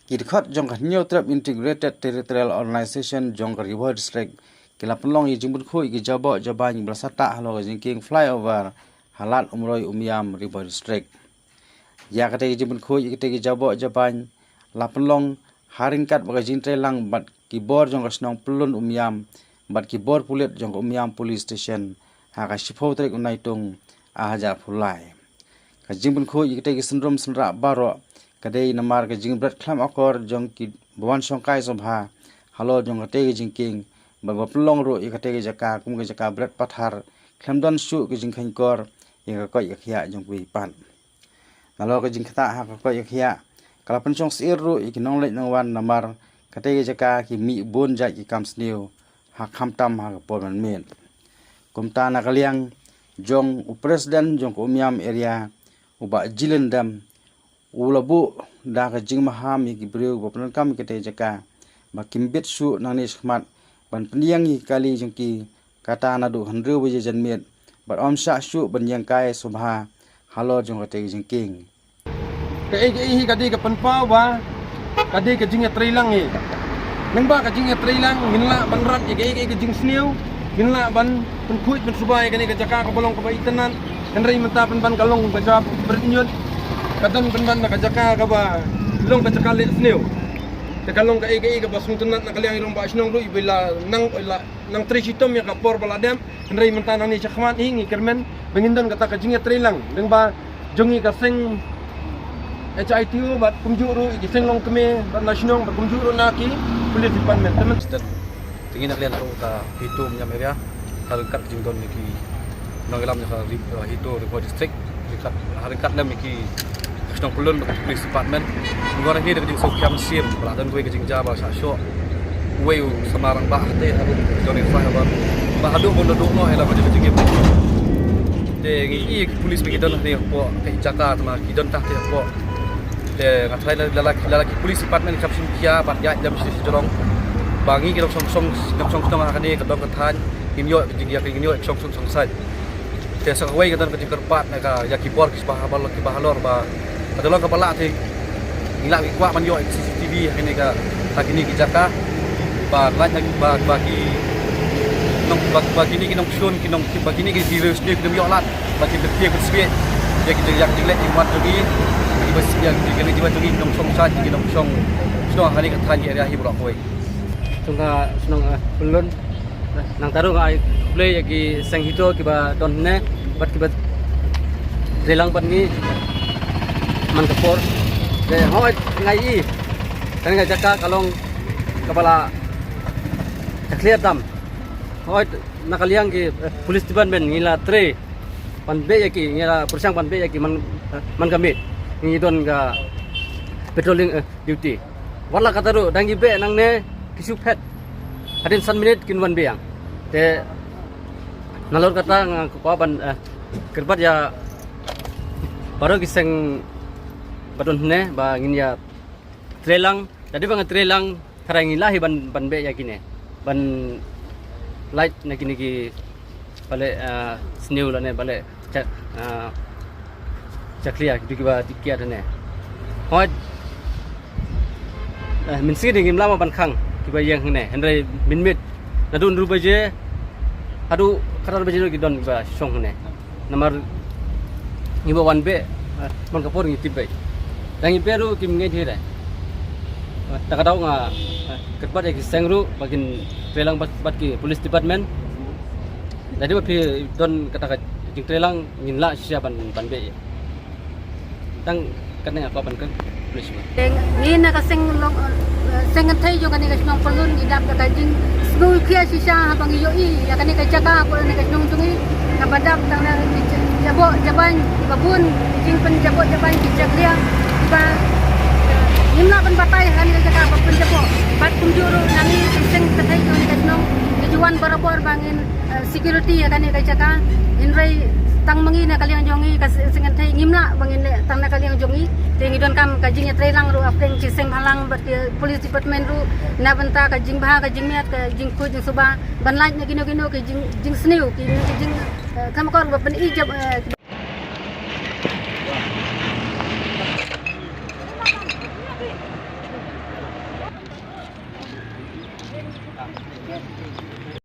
Kirkot jong ka new trap integrated territorial organization jong ka river district kila penlong yi jimbut khu ki jabo jabany belasata halo jingking flyover halat umroy umiam river district ya kate jimbut khu ki te jabo jabany la penlong haringkat baga jintre lang bat ki bor jong ka snong pelun umiam bat ki bor pulit jong ka umiam police station ha ka shipho trek unaitung ahaja phulai ka jimbut khu ki te syndrome senra baro kadai namar ke jing berat klam akor jong ki buan songkai sobha halo jong kate jingking bagwa pelong ro i kate jaka kum ke jaka berat pathar klamdon su ke jing khain kor ya ka koi khia jong wi pan nalo ke jing khata ha ka koi khia kala pensong sir ro i kinong le nang wan namar kate jaka ki mi bon ja ki kam sniu ha kham tam ha por man men kumta na kaliang jong president jong umiam area uba jilendam ulabu da ka jing maham ki breu boplan kam kete jaka ba kimbet su nani khmat ban pniang hi kali jungki kata na du hanru buje janmet ba om sha su ban yang kai subha halo jong kate jingking ke hi kadi ka panpa ba kadi ka jing trilang hi nang ba ka jing trilang minla ban rat ke jing sniu minla ban khuit ban subai kani ka jaka ka bolong ka baitanan henry menta ban kalong ka jawab bernyut kadang penban nak jaka ka ba long ka jaka le sneu te kalong ka ka ba suntunat nak kaliang irong ba snong ru ibila nang trisitom ya ka por baladem ndrei mentan ni chakhman hingi kermen bengindon kata ka jinga trilang deng ba jongi ka sing HITU bat kumjuru iki sing long keme bat nasional bat kumjuru naki police department temen tingin nak lian ka hitum nya area harkat jingdon niki nanglam ka hitu river district harkat nam niki Nang pelun dekat police department ngora hi dekat jing kam sim pelatan gue ke jing jaba sa syo weu Semarang bah te abu joni fa ba hadu bon do no ela ba jing te ngi police be kidon ni po ke Jakarta ma kidon tak te po te ngatai lalaki police department kap sim kia bat ya jam si jorong bangi ki song ma kani kedong kethan inyo jing ya inyo song sai te sa wei kedon ke jing kerpat na ka ya ki bor ki bahalor ba Adalah kepala ti ngilak kuat manyo CCTV ini ka takini ki jaka ba laj ba bagi nong bagi ni kinong sion kinong bagi ni ki virus ni kinong yo lat bagi detik ke sweet ya kita yang jelek di mat lagi bagi bas yang kini jiwa lagi kinong song sa kinong song song hari ka than area hi brok koi tungga senong belun nang taru ngai play ki seng hito ki ba don ne bat ki bat relang bat ni man kapor de hoi ngai i kan ngai jaka kalong kepala clear dam hoi nakaliang ki police department ngila tre pan be yaki ngila persang pan be yaki man kamit ngi don ga patrolling duty wala kataru dangi be nang ne kisu pet hadin san minute kin wan beang te nalor kata ko ban kerbat ya baru kiseng badon ne ba ngin ya trelang jadi bang trelang karangi lahi ban be yakine ban light na kini ki bale snew la ne bale chaklia ki ba tikia ne hoi min si ding lama ban khang ki ba yang ne henre min mit nadun ru baje adu karar baje ki don ba song ne namar ngiba wan be man kapor ngi tibai dangi peru kim ngai thira takadau nga kerbat ki sengru bagin trelang bat ki police department jadi bapi don kata jing trelang nginla sia ban be tang kana apa ban kan police ni na ka seng thai jo kani ka snong pelun idap ka jing snu khia sisa bang yo i ya kani ka jaga ko ni ka snong tungi na badap tang na jabo jaban babun jing pen jabo jaban ki jaklia ba nimna ban batai han ka jaka ba pen jabo bat kumjuru nani seng kathai jo ni ka snong juan barabor bangin security ya kani ka jaka inrai tang mangi na kaliang jongi ka sengan thai ngimla bangin tang na kaliang jongi tengi don kam ka jing trelang ru apeng ci seng halang bat police department ru na banta ka jing bha ka jing miat ka jing ku jing suba ban laj na gino ka jing sneu ki jing kam kor ba ban ijab ya